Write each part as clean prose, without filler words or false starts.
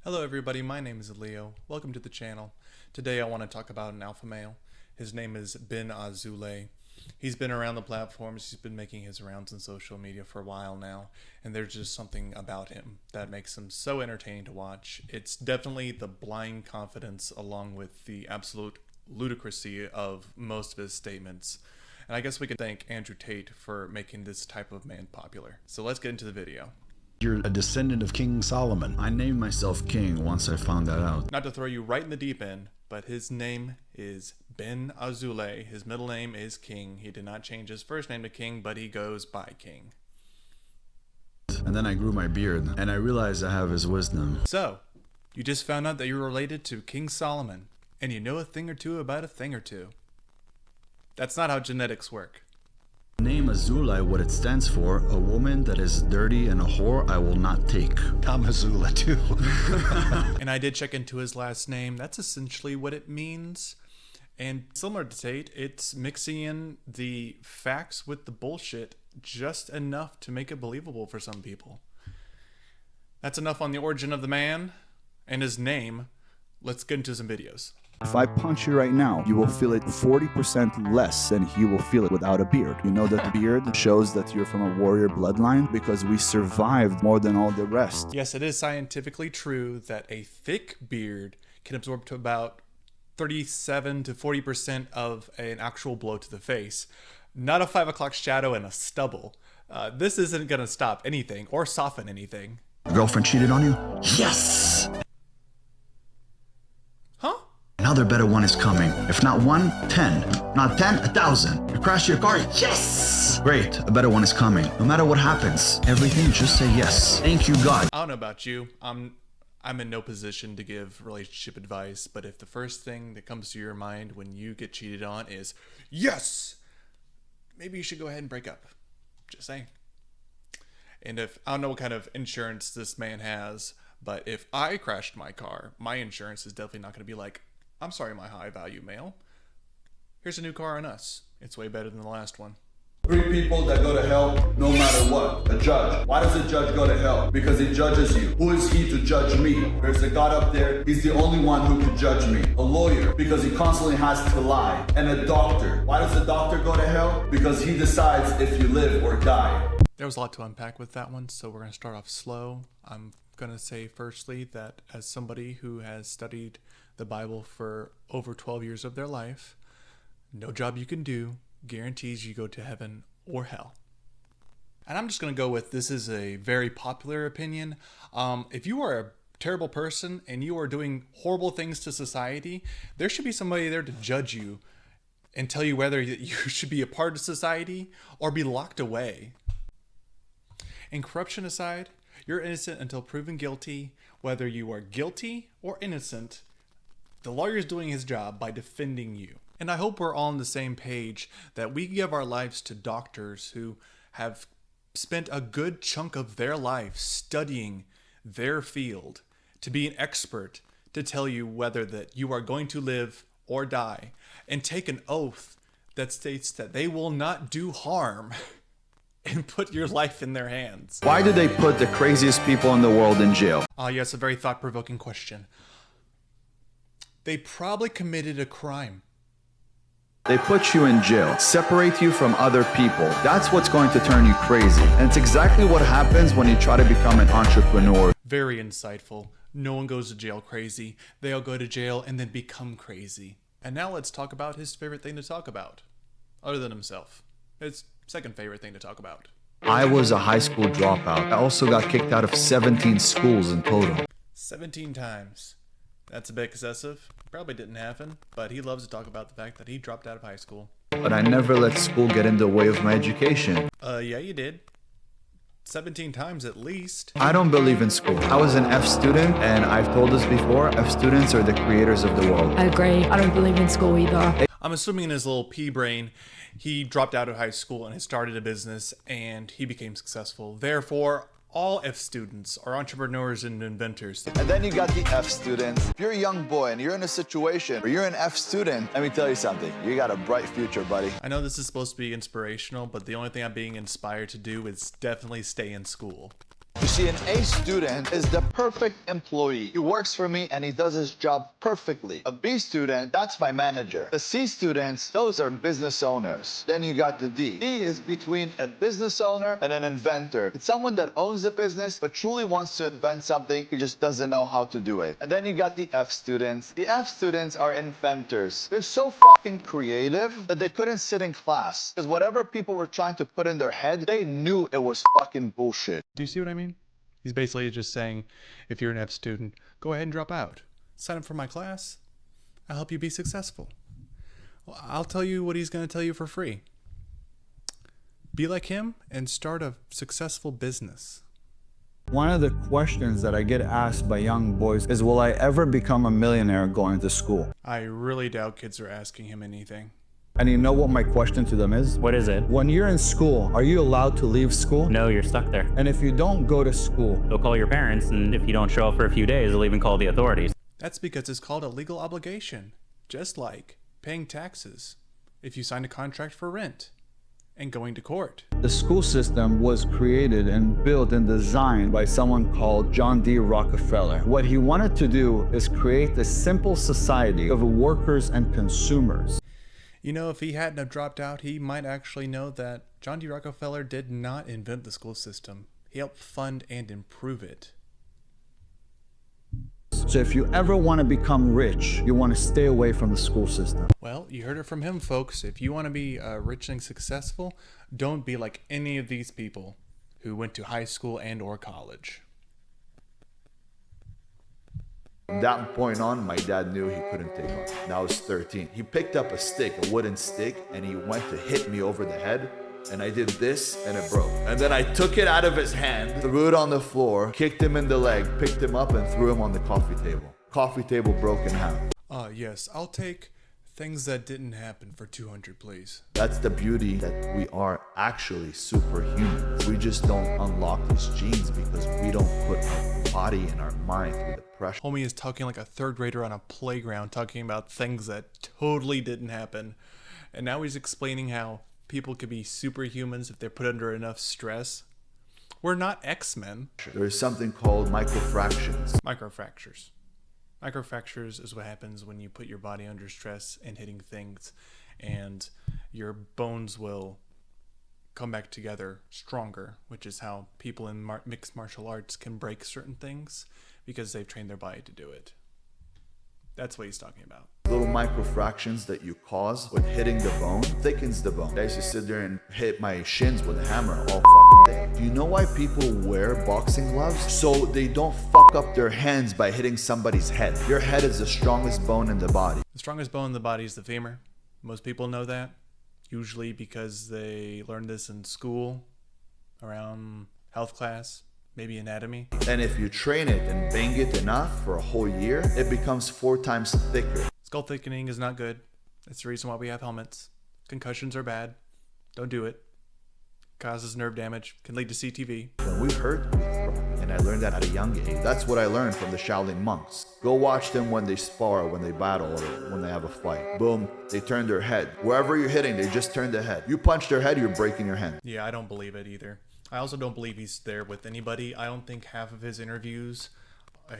Hello everybody, my name is Leo. Welcome to the channel. Today I want to talk about an alpha male. His name is Ben Azoulay. He's been around the platforms, he's been making his rounds on social media for a while now, and there's just something about him that makes him so entertaining to watch. It's definitely the blind confidence along with the absolute ludicrousy of most of his statements. And I guess we can thank Andrew Tate for making this type of man popular. So let's get into the video. You're a descendant of King Solomon. I named myself king once I found that out. Not to throw you right in the deep end, but his name is Ben Azoulay. His middle name is King. He did not change his first name to King, but he goes by King. And then I grew my beard, and I realized I have his wisdom. So, you just found out that you're related to King Solomon, and you know a thing or two about a thing or two. That's not how genetics work. The name Azoulay, what it stands for, a woman that is dirty and a whore I will not take. I'm Azula too. And I did check into his last name. That's essentially what it means. And similar to Tate, it's mixing in the facts with the bullshit just enough to make it believable for some people. That's enough on the origin of the man and his name. Let's get into some videos. If I punch you right now, you will feel it 40% less than you will feel it without a beard. You know that the beard shows that you're from a warrior bloodline because we survived more than all the rest. Yes, it is scientifically true that a thick beard can absorb to about 37 to 40% of an actual blow to the face. Not a 5 o'clock shadow and a stubble. This isn't going to stop anything or soften anything. Your girlfriend cheated on you? Yes! Huh? Another better one is coming. If not 1, 10. Not 10, 1,000. You crash your car? Yes! Great, a better one is coming. No matter what happens, everything, just say yes. Thank you, God. I don't know about you. I'm in no position to give relationship advice, but if the first thing that comes to your mind when you get cheated on is yes, maybe you should go ahead and break up. Just saying. And if I don't know what kind of insurance this man has, but if I crashed my car, my insurance is definitely not going to be like, I'm sorry, my high value male. Here's a new car on us. It's way better than the last one. 3 people that go to hell no matter what. A judge. Why does a judge go to hell? Because he judges you. Who is he to judge me? There's a God up there. He's the only one who can judge me. A lawyer. Because he constantly has to lie. And a doctor. Why does the doctor go to hell? Because he decides if you live or die. There was a lot to unpack with that one, so we're going to start off slow. I'm going to say firstly that as somebody who has studied the Bible for over 12 years of their life, no job you can do guarantees you go to heaven or hell. And I'm just going to go with, this is a very popular opinion. If you are a terrible person and you are doing horrible things to society, there should be somebody there to judge you and tell you whether you should be a part of society or be locked away. And corruption aside, you're innocent until proven guilty. Whether you are guilty or innocent, the lawyer is doing his job by defending you. And I hope we're all on the same page that we give our lives to doctors who have spent a good chunk of their life studying their field to be an expert to tell you whether that you are going to live or die, and take an oath that states that they will not do harm and put your life in their hands. Why do they put the craziest people in the world in jail? Yes, a very thought-provoking question. They probably committed a crime. They put you in jail, separate you from other people. That's what's going to turn you crazy. And it's exactly what happens when you try to become an entrepreneur. Very insightful. No one goes to jail crazy. They all go to jail and then become crazy. And now let's talk about his favorite thing to talk about, other than himself. His second favorite thing to talk about. I was a high school dropout. I also got kicked out of 17 schools in total. 17 times. That's a bit excessive. Probably didn't happen, but he loves to talk about the fact that he dropped out of high school. But I never let school get in the way of my education. Yeah, you did. 17 times at least. I don't believe in school. I was an F student, and I've told this before, F students are the creators of the world. I agree. I don't believe in school either. I'm assuming in his little pea brain, he dropped out of high school and he started a business and he became successful. Therefore, all F students are entrepreneurs and inventors. And then you got the F students. If you're a young boy and you're in a situation where you're an F student, let me tell you something. You got a bright future, buddy. I know this is supposed to be inspirational, but the only thing I'm being inspired to do is definitely stay in school. You see, an A student is the perfect employee. He works for me and he does his job perfectly. A B student, that's my manager. The C students, those are business owners. Then you got the D. D is between a business owner and an inventor. It's someone that owns a business but truly wants to invent something, he just doesn't know how to do it. And then you got the F students. The F students are inventors. They're so fucking creative that they couldn't sit in class because whatever people were trying to put in their head, they knew it was fucking bullshit. Do you see what I mean? He's basically just saying, if you're an F student, go ahead and drop out. Sign up for my class. I'll help you be successful. Well, I'll tell you what he's going to tell you for free. Be like him and start a successful business. One of the questions that I get asked by young boys is, will I ever become a millionaire going to school? I really doubt kids are asking him anything. And you know what my question to them is? What is it? When you're in school, are you allowed to leave school? No, you're stuck there. And if you don't go to school, They'll call your parents, and if you don't show up for a few days, they'll even call the authorities. That's because it's called a legal obligation, just like paying taxes, if you sign a contract for rent, and going to court. the school system was created and built and designed by someone called John D. Rockefeller. What he wanted to do is create a simple society of workers and consumers. You know, if he hadn't have dropped out, he might actually know that John D. Rockefeller did not invent the school system. He helped fund and improve it. So if you ever want to become rich, you want to stay away from the school system. Well, you heard it from him, folks. If you want to be rich and successful, don't be like any of these people who went to high school and or college. From that point on, my dad knew he couldn't take on. Now I was 13. He picked up a stick, a wooden stick, and he went to hit me over the head. And I did this, and it broke. And then I took it out of his hand, threw it on the floor, kicked him in the leg, picked him up, and threw him on the coffee table. Coffee table broke in half. Yes, I'll take things that didn't happen for 200, please. That's the beauty, that we are actually superhuman. We just don't unlock these genes because we don't put our body and our mind through the pressure. Homie is talking like a third grader on a playground, talking about things that totally didn't happen. And now he's explaining how people could be superhumans if they're put under enough stress. We're not X-Men. There's something called microfractions. Microfractures. Microfractures is what happens when you put your body under stress and hitting things, and your bones will come back together stronger, which is how people in mixed martial arts can break certain things because they've trained their body to do it. That's what he's talking about. Little microfractions that you cause with hitting the bone thickens the bone. I used to sit there and hit my shins with a hammer all fucking day. Do you know why people wear boxing gloves? So they don't fuck up their hands by hitting somebody's head. Your head is the strongest bone in the body. The strongest bone in the body is the femur. Most people know that, usually because they learned this in school, around health class, maybe anatomy. And if you train it and bang it enough for a whole year, it becomes 4 times thicker. Skull thickening is not good. That's the reason why we have helmets. Concussions are bad. Don't do it. Causes nerve damage. Can lead to CTV. When we hurt, we throw. And I learned that at a young age. That's what I learned from the Shaolin monks. Go watch them when they spar, when they battle, or when they have a fight. Boom, they turn their head. Wherever you're hitting, they just turn their head. You punch their head, you're breaking your hand. Yeah, I don't believe it either. I also don't believe he's there with anybody. I don't think half of his interviews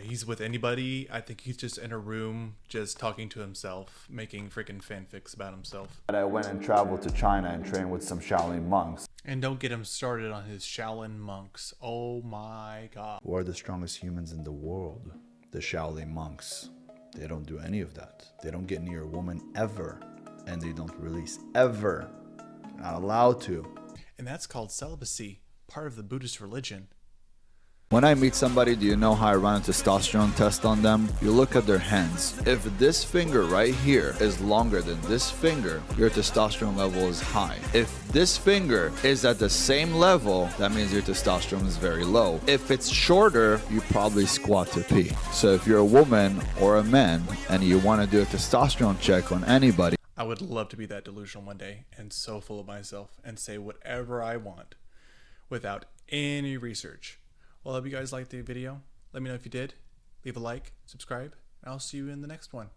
he's with anybody. I think he's just in a room just talking to himself, making freaking fanfics about himself. I went and traveled to China and trained with some Shaolin monks. And don't get him started on his Shaolin monks. Oh my god. Who are the strongest humans in the world? The Shaolin monks. They don't do any of that. They don't get near a woman ever. And they don't release ever. They're not allowed to. And that's called celibacy, part of the Buddhist religion. When I meet somebody, do you know how I run a testosterone test on them? You look at their hands. If this finger right here is longer than this finger, your testosterone level is high. If this finger is at the same level, that means your testosterone is very low. If it's shorter, you probably squat to pee. So if you're a woman or a man and you want to do a testosterone check on anybody, I would love to be that delusional one day and so full of myself and say whatever I want without any research. Well, I hope you guys liked the video. Let me know if you did. Leave a like, subscribe, and I'll see you in the next one.